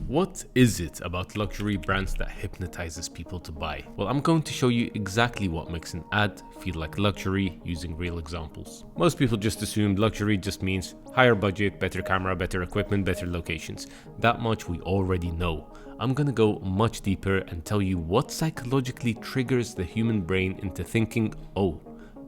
What is it about luxury brands that hypnotizes people to buy? Well, I'm going to show you exactly what makes an ad feel like luxury using real examples. Most people just assume luxury just means higher budget, better camera, better equipment, better locations. That much we already know. I'm gonna go much deeper and tell you what psychologically triggers the human brain into thinking, oh,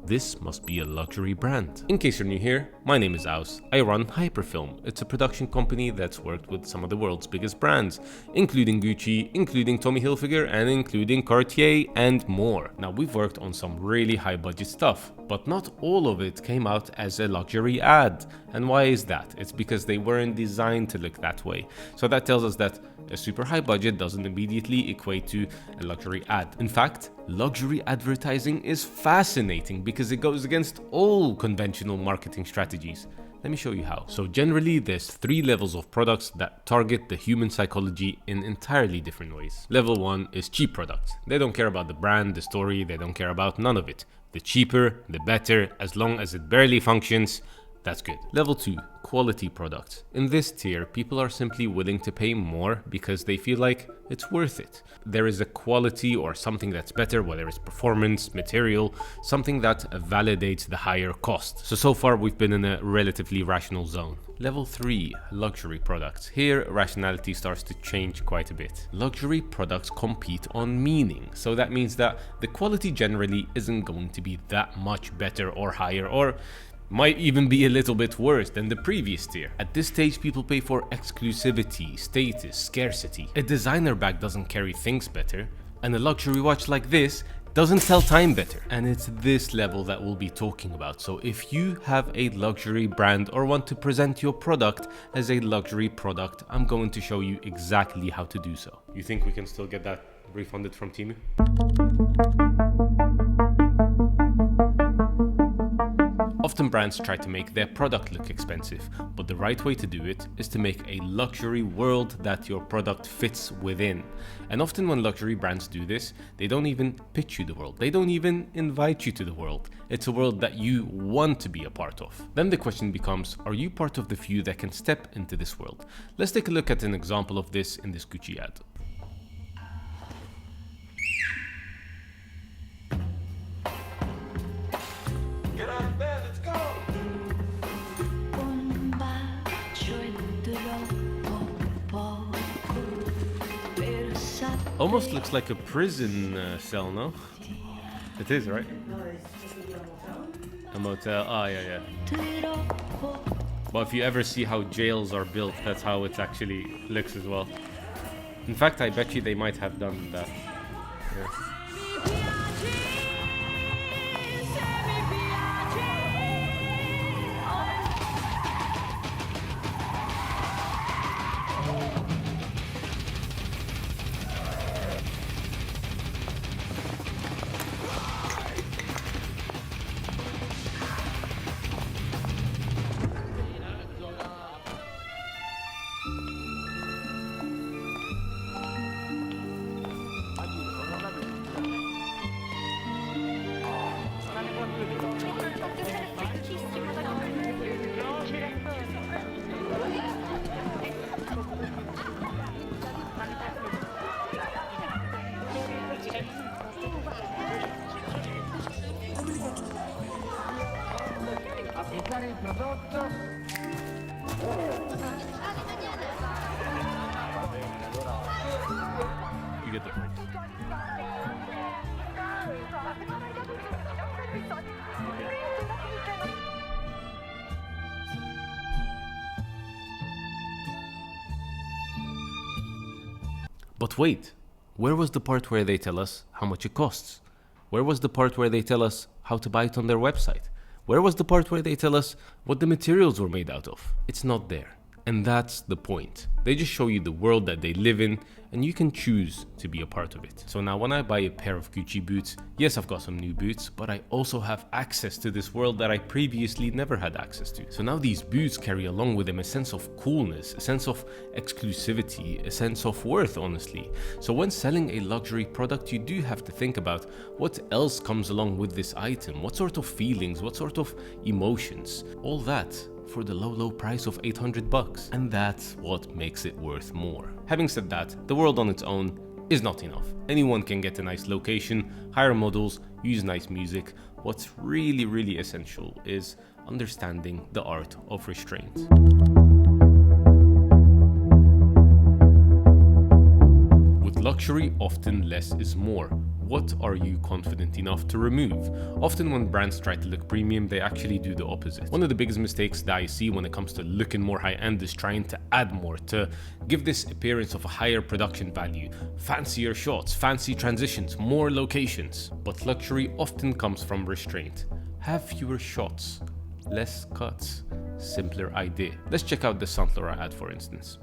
this must be a luxury brand. In case you're new here, my name is Aus. I run Hyperfilm. It's a production company that's worked with some of the world's biggest brands, including Gucci, including Tommy Hilfiger, and including Cartier, and more. Now, we've worked on some really high budget stuff, but not all of it came out as a luxury ad. And why is that? It's because they weren't designed to look that way. So that tells us that a super high budget doesn't immediately equate to a luxury ad. In fact, luxury advertising is fascinating because it goes against all conventional marketing strategies. Let me show you how. So generally, there's 3 levels of products that target the human psychology in entirely different ways. Level 1 is cheap products. They don't care about the brand, the story, they don't care about none of it. The cheaper, the better, as long as it barely functions, that's good. Level 2, quality products. In this tier, people are simply willing to pay more because they feel like it's worth it. There is a quality or something that's better, whether it's performance, material, something that validates the higher cost. So far we've been in a relatively rational zone. Level 3, luxury products. Here, rationality starts to change quite a bit. Luxury products compete on meaning. So that means that the quality generally isn't going to be that much better or higher, or might even be a little bit worse than the previous tier. At this stage, people pay for exclusivity, status, scarcity. A designer bag doesn't carry things better, and a luxury watch like this doesn't tell time better. And it's this level that we'll be talking about. So if you have a luxury brand or want to present your product as a luxury product, I'm going to show you exactly how to do so. You think we can still get that refunded from Temu? Often brands try to make their product look expensive, but the right way to do it is to make a luxury world that your product fits within. And often when luxury brands do this, they don't even pitch you the world. They don't even invite you to the world. It's a world that you want to be a part of. Then the question becomes, are you part of the few that can step into this world? Let's take a look at an example of this in this Gucci ad. Almost looks like a prison cell, no? It is, right? A motel. Ah, yeah. Well, if you ever see how jails are built, that's how it actually looks as well. In fact, I bet you they might have done that. Yeah. You get the point. But wait, where was the part where they tell us how much it costs? Where was the part where they tell us how to buy it on their website? Where was the part where they tell us what the materials were made out of? It's not there. And that's the point. They just show you the world that they live in, and you can choose to be a part of it. So now when I buy a pair of Gucci boots, yes, I've got some new boots, but I also have access to this world that I previously never had access to. So now these boots carry along with them a sense of coolness, a sense of exclusivity, a sense of worth, honestly. So when selling a luxury product, you do have to think about what else comes along with this item, what sort of feelings, what sort of emotions. All that for the low price of 800 bucks. And that's what makes it worth more. Having said that, the world on its own is not enough. Anyone can get a nice location, hire models, use nice music. What's really essential is understanding the art of restraint. With luxury, often less is more. What are you confident enough to remove? Often when brands try to look premium, they actually do the opposite. One of the biggest mistakes that I see when it comes to looking more high-end is trying to add more, to give this appearance of a higher production value, fancier shots, fancy transitions, more locations. But luxury often comes from restraint. Have fewer shots, less cuts, simpler idea. Let's check out the Saint Laurent ad, for instance.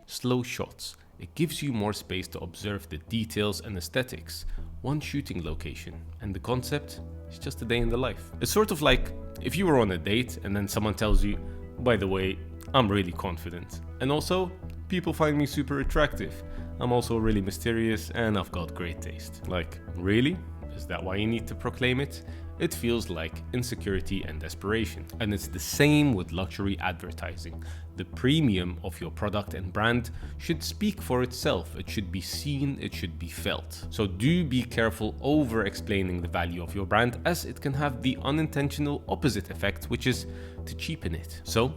Slow shots. It gives you more space to observe the details and aesthetics. One shooting location, and the concept is just a day in the life. It's sort of like if you were on a date and then someone tells you, by the way, I'm really confident. And also, people find me super attractive. I'm also really mysterious and I've got great taste. Like, really? Is that why you need to proclaim it? It feels like insecurity and desperation. And it's the same with luxury advertising. The premium of your product and brand should speak for itself. It should be seen, it should be felt. So do be careful over explaining the value of your brand, as it can have the unintentional opposite effect, which is to cheapen it. So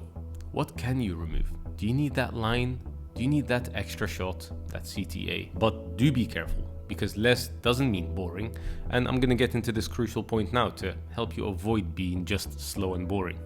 what can you remove? Do you need that line? Do you need that extra shot, that CTA? But do be careful, because less doesn't mean boring, and I'm gonna get into this crucial point now to help you avoid being just slow and boring.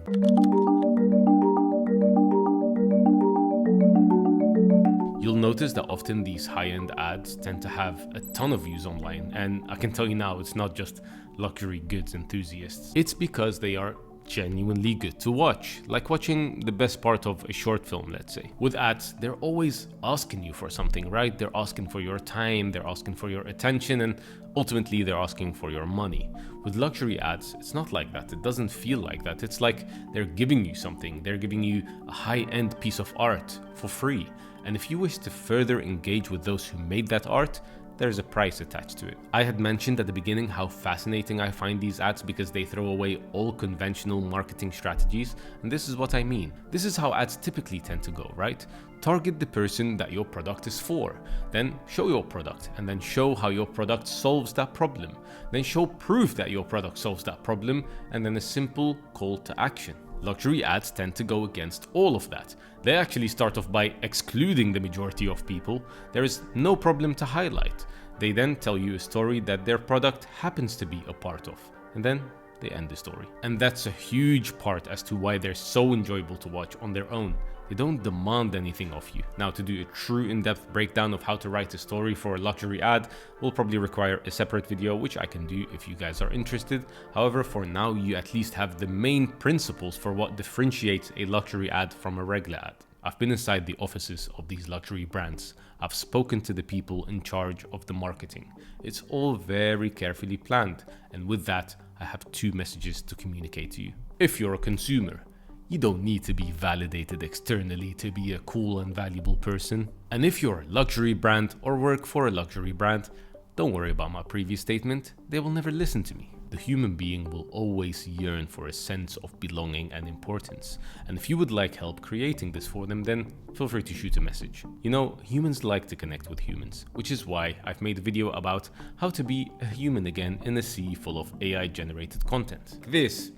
You'll notice that often these high-end ads tend to have a ton of views online, and I can tell you now, it's not just luxury goods enthusiasts. It's because they are genuinely good to watch, like watching the best part of a short film, let's say. With ads, they're always asking you for something, right? They're asking for your time, they're asking for your attention, and ultimately they're asking for your money. With luxury ads, it's not like that. It doesn't feel like that. It's like they're giving you something. They're giving you a high-end piece of art for free. And if you wish to further engage with those who made that art, there's a price attached to it. I had mentioned at the beginning how fascinating I find these ads because they throw away all conventional marketing strategies, and this is what I mean. This is how ads typically tend to go, right? Target the person that your product is for, then show your product, and then show how your product solves that problem. Then show proof that your product solves that problem, and then a simple call to action. Luxury ads tend to go against all of that. They actually start off by excluding the majority of people. There is no problem to highlight. They then tell you a story that their product happens to be a part of, and then they end the story. And that's a huge part as to why they're so enjoyable to watch on their own. They don't demand anything of you. Now, to do a true in-depth breakdown of how to write a story for a luxury ad will probably require a separate video, which I can do if you guys are interested. However, for now, you at least have the main principles for what differentiates a luxury ad from a regular ad. I've been inside the offices of these luxury brands. I've spoken to the people in charge of the marketing. It's all very carefully planned, and with that, I have two messages to communicate to you. If you're a consumer, you don't need to be validated externally to be a cool and valuable person. And if you're a luxury brand or work for a luxury brand, don't worry about my previous statement, they will never listen to me. The human being will always yearn for a sense of belonging and importance. And if you would like help creating this for them, then feel free to shoot a message. You know, humans like to connect with humans, which is why I've made a video about how to be a human again in a sea full of AI generated content. This...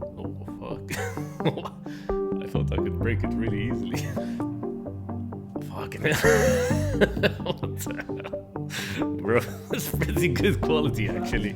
Oh fuck. I thought I could break it really easily. Fucking hell. What the hell? Bro, that's pretty good quality actually.